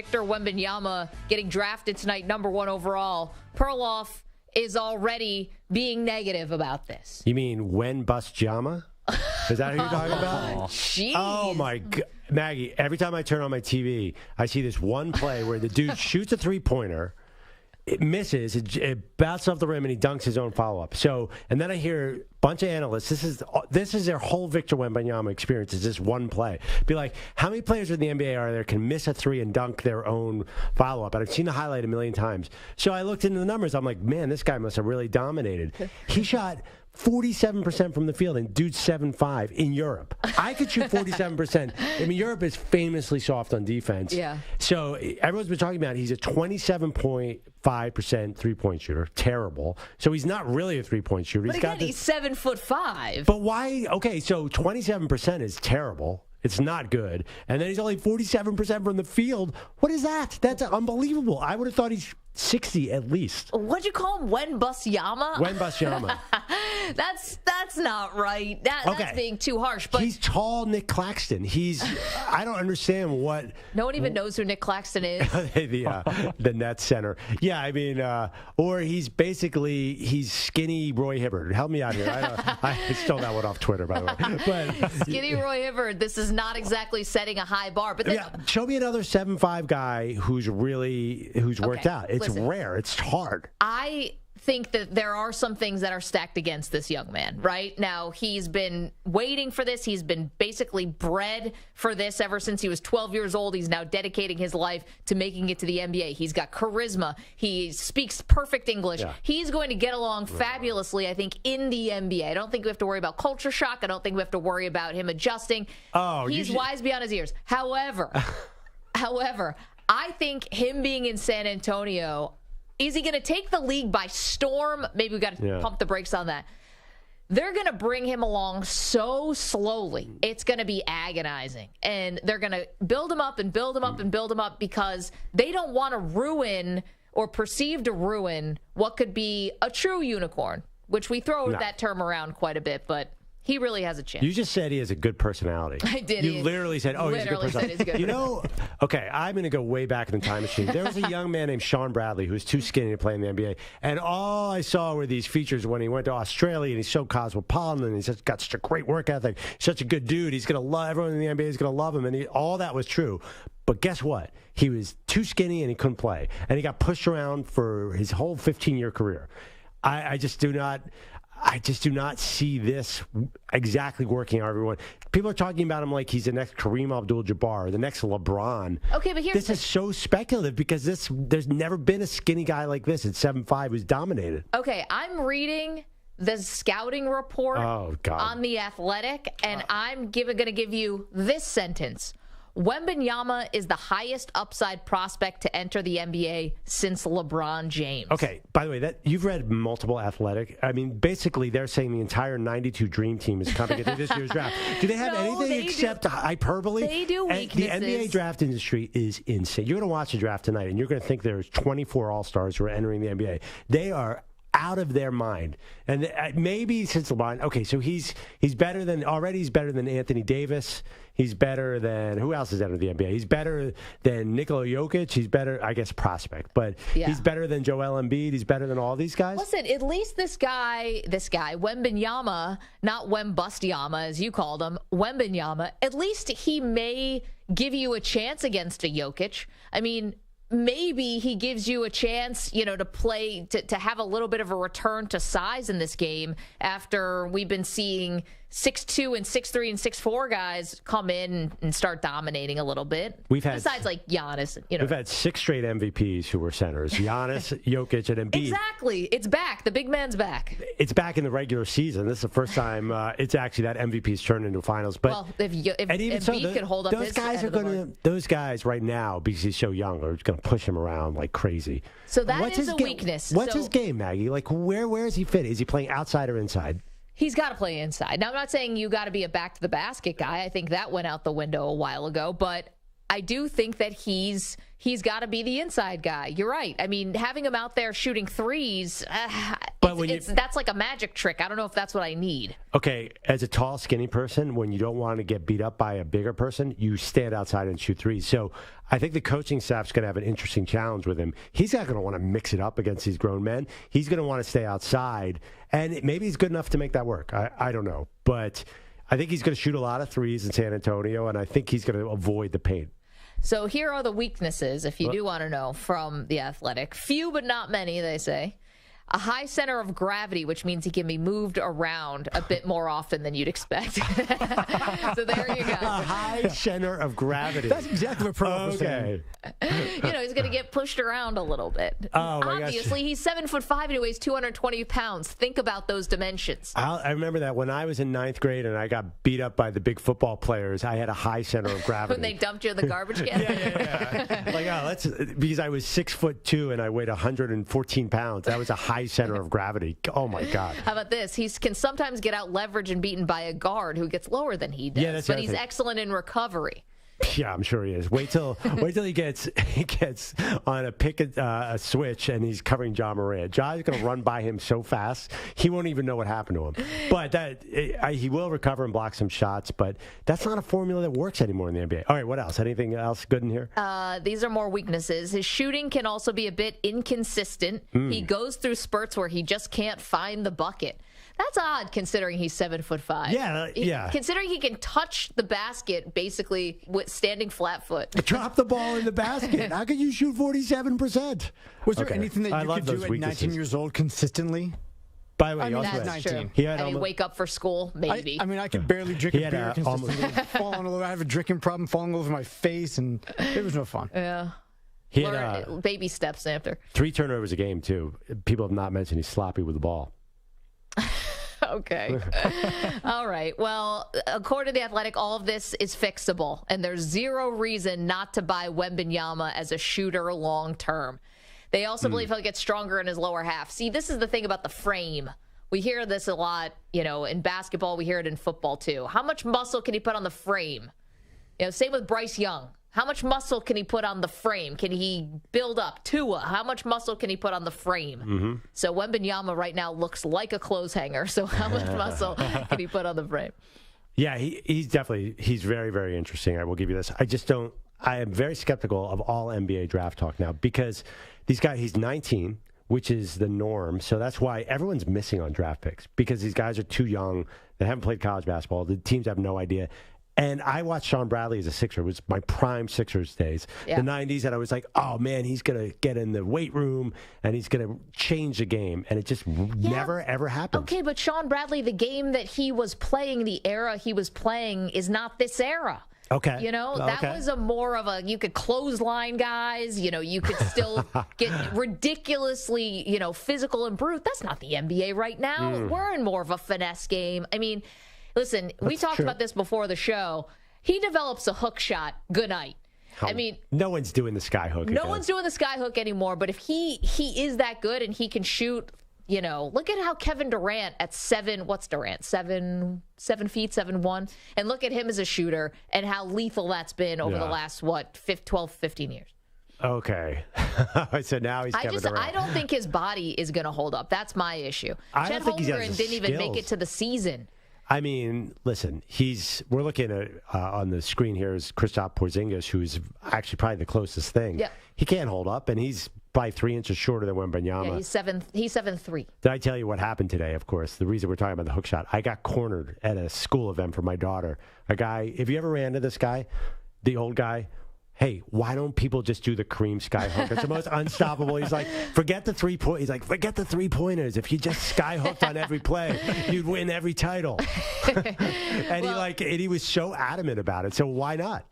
Victor Wembanyama getting drafted tonight, #1 overall. Perloff is already being negative about this. You mean Wembanyama? Is that who you're talking about? Jeez. Oh, my God. Maggie, every time I turn on my TV, I see this one play where the dude shoots a three-pointer. It misses, it bounces off the rim, and he dunks his own follow-up. So, and then I hear a bunch of analysts, this is their whole Victor Wembanyama experience, is this one play. Be like, how many players in the NBA are there can miss a three and dunk their own follow-up? And I've seen the highlight a million times. So I looked into the numbers. I'm like, man, this guy must have really dominated. He shot 47% from the field, and dude's 7'5" in Europe. I could shoot 47%. I mean, Europe is famously soft on defense. Yeah. So everyone's been talking about he's a 27.5% three-point shooter. Terrible. So he's not really a three-point shooter. But again, he's 7'5". But why? Okay, so 27% is terrible. It's not good. And then he's only 47% from the field. What is that? That's unbelievable. I would have thought he's 60 at least. What'd you call him? Wembanyama? Wembanyama. That's not right. That's being too harsh. But he's tall, Nick Claxton. I don't understand what. No one even knows who Nick Claxton is. the Nets center. Yeah, I mean, or he's skinny Roy Hibbert. Help me out here. I stole that one off Twitter, by the way. But skinny Roy Hibbert. This is not exactly setting a high bar. But then, show me another 7'5" guy who's worked out. It's rare. It's hard. I think that there are some things that are stacked against this young man. Right now, he's been waiting for this. He's been basically bred for this ever since he was 12 years old. He's now dedicating his life to making it to the NBA. He's got charisma. He speaks perfect English. Yeah. He's going to get along fabulously, I think, in the NBA. I don't think we have to worry about culture shock. I don't think we have to worry about him adjusting. He's wise beyond his years. However, I think him being in San Antonio, is he going to take the league by storm? Maybe we got to pump the brakes on that. They're going to bring him along so slowly. It's going to be agonizing. And they're going to build him up and build him up and build him up because they don't want to ruin or perceive to ruin what could be a true unicorn, which we throw that term around quite a bit, but he really has a chance. You just said he has a good personality. I did. You literally said, he's a good personality. Okay, I'm going to go way back in the time machine. There was a young man named Sean Bradley who was too skinny to play in the NBA. And all I saw were these features when he went to Australia, and he's so cosmopolitan, and he's got such a great work ethic, such a good dude. He's going to love everyone in the NBA is going to love him. And all that was true. But guess what? He was too skinny, and he couldn't play. And he got pushed around for his whole 15-year career. I just do not see this exactly working out, everyone. People are talking about him like he's the next Kareem Abdul-Jabbar, the next LeBron. Okay, but this is so speculative because there's never been a skinny guy like this at 7'5" who's dominated. Okay, I'm reading the scouting report on The Athletic, and I'm going to give you this sentence. Wembanyama is the highest upside prospect to enter the NBA since LeBron James. Okay, by the way, you've read multiple Athletic. I mean, basically, they're saying the entire 92 Dream Team is coming into this year's draft. Do they have anything except hyperbole? They do weaknesses. The NBA draft industry is insane. You're going to watch the draft tonight, and you're going to think there's 24 All-Stars who are entering the NBA. They are out of their mind. And maybe since LeBron, okay, so he's better than Anthony Davis. He's better than, who else has entered the NBA? He's better than Nikola Jokic. He's better, I guess, prospect. But he's better than Joel Embiid. He's better than all these guys. Listen, at least this guy, Wembanyama, not Wembanyama as you called him, Wembanyama, at least he may give you a chance against a Jokic. I mean, maybe he gives you a chance, to play, to have a little bit of a return to size in this game after we've been seeing 6'2" and 6'3" and 6'4" guys come in and start dominating a little bit. Besides like Giannis, We've had 6 straight MVPs who were centers. Giannis, Jokic, and Embiid. Exactly. It's back. The big man's back. It's back in the regular season. This is the first time it's actually that MVP's turned into finals. But if Embiid could hold up those guys are going to, those guys right now, because he's so young, are going to push him around like crazy. So that is a weakness. What's his game, Maggie? Like where is he fit? Is he playing outside or inside? He's got to play inside. Now, I'm not saying you got to be a back-to-the-basket guy. I think that went out the window a while ago. But I do think that he's he's got to be the inside guy. You're right. I mean, having him out there shooting threes, that's like a magic trick. I don't know if that's what I need. Okay, as a tall, skinny person, when you don't want to get beat up by a bigger person, you stand outside and shoot threes. So I think the coaching staff's going to have an interesting challenge with him. He's not going to want to mix it up against these grown men. He's going to want to stay outside, and maybe he's good enough to make that work. I don't know. But I think he's going to shoot a lot of threes in San Antonio, and I think he's going to avoid the paint. So here are the weaknesses, if you do want to know, from the Athletic. Few but not many, they say. A high center of gravity, which means he can be moved around a bit more often than you'd expect. So there you go. A high center of gravity. That's exactly what Perloff was saying. He's going to get pushed around a little bit. Oh, obviously, he's 7'5" and he weighs 220 pounds. Think about those dimensions. I remember that when I was in 9th grade and I got beat up by the big football players, I had a high center of gravity. When they dumped you in the garbage can? Yeah. Because I was 6'2" and I weighed 114 pounds. That was a high center of gravity. Oh my God. How about this? He can sometimes get out leveraged and beaten by a guard who gets lower than he does, but he's excellent in recovery. Yeah, I'm sure he is. Wait till he gets on a switch and he's covering John Morant. John's going to run by him so fast he won't even know what happened to him. But he will recover and block some shots. But that's not a formula that works anymore in the NBA. All right, what else? Anything else good in here? These are more weaknesses. His shooting can also be a bit inconsistent. He goes through spurts where he just can't find the bucket. That's odd considering he's 7'5". Yeah. Considering he can touch the basket basically with standing flat foot. Drop the ball in the basket. How can you shoot 47%? Was there anything that you could do at 19 years old consistently? By the way, that's 19. True. Wake up for school, maybe. I could barely drink a beer consistently. I have a drinking problem, falling over my face, and it was no fun. Yeah. He had baby steps after. 3 turnovers a game, too. People have not mentioned he's sloppy with the ball. Okay. All right. Well, according to The Athletic, all of this is fixable, and there's zero reason not to buy Wembanyama as a shooter long term. They also believe he'll get stronger in his lower half. See, this is the thing about the frame. We hear this a lot, in basketball. We hear it in football, too. How much muscle can he put on the frame? Same with Bryce Young. How much muscle can he put on the frame? Can he build up? Tua, how much muscle can he put on the frame? Mm-hmm. So Wembanyama right now looks like a clothes hanger. So how much muscle can he put on the frame? Yeah, he's very, very interesting. I will give you this. I am very skeptical of all NBA draft talk now because he's 19, which is the norm. So that's why everyone's missing on draft picks because these guys are too young. They haven't played college basketball. The teams have no idea. And I watched Sean Bradley as a Sixer. It was my prime Sixers days, the 90s. And I was like, oh, man, he's going to get in the weight room and he's going to change the game. And it just never, ever happened. Okay, but Sean Bradley, the game that he was playing, the era he was playing is not this era. Okay. That was a more of you could clothesline guys, you could still get ridiculously, physical and brute. That's not the NBA right now. We're in more of a finesse game. I mean, listen, we talked about this before the show. He develops a hook shot. Good night. No one's doing the sky hook. No one's doing the sky hook anymore. But if he is that good and he can shoot, look at how Kevin Durant at 7. What's Durant? 7 feet, 7'1", and look at him as a shooter and how lethal that's been over the last 12, 15 years. Okay. So now he's Kevin Durant. I don't think his body is going to hold up. That's my issue. Chet Holmgren didn't even make it to the season. I mean, listen, we're looking at on the screen here is Kristaps Porzingis, who's actually probably the closest thing. Yep. He can't hold up, and he's probably 3 inches shorter than Wembanyama. Yeah, he's 7'3". Did I tell you what happened today, of course? The reason we're talking about the hook shot, I got cornered at a school event for my daughter. A guy, if you ever ran into this guy, the old guy, hey, why don't people just do the Kareem sky hook? It's the most unstoppable. He's like, forget the 3-point. He's like, forget the 3-pointers. If you just sky hooked on every play, you'd win every title. And he was so adamant about it. So why not?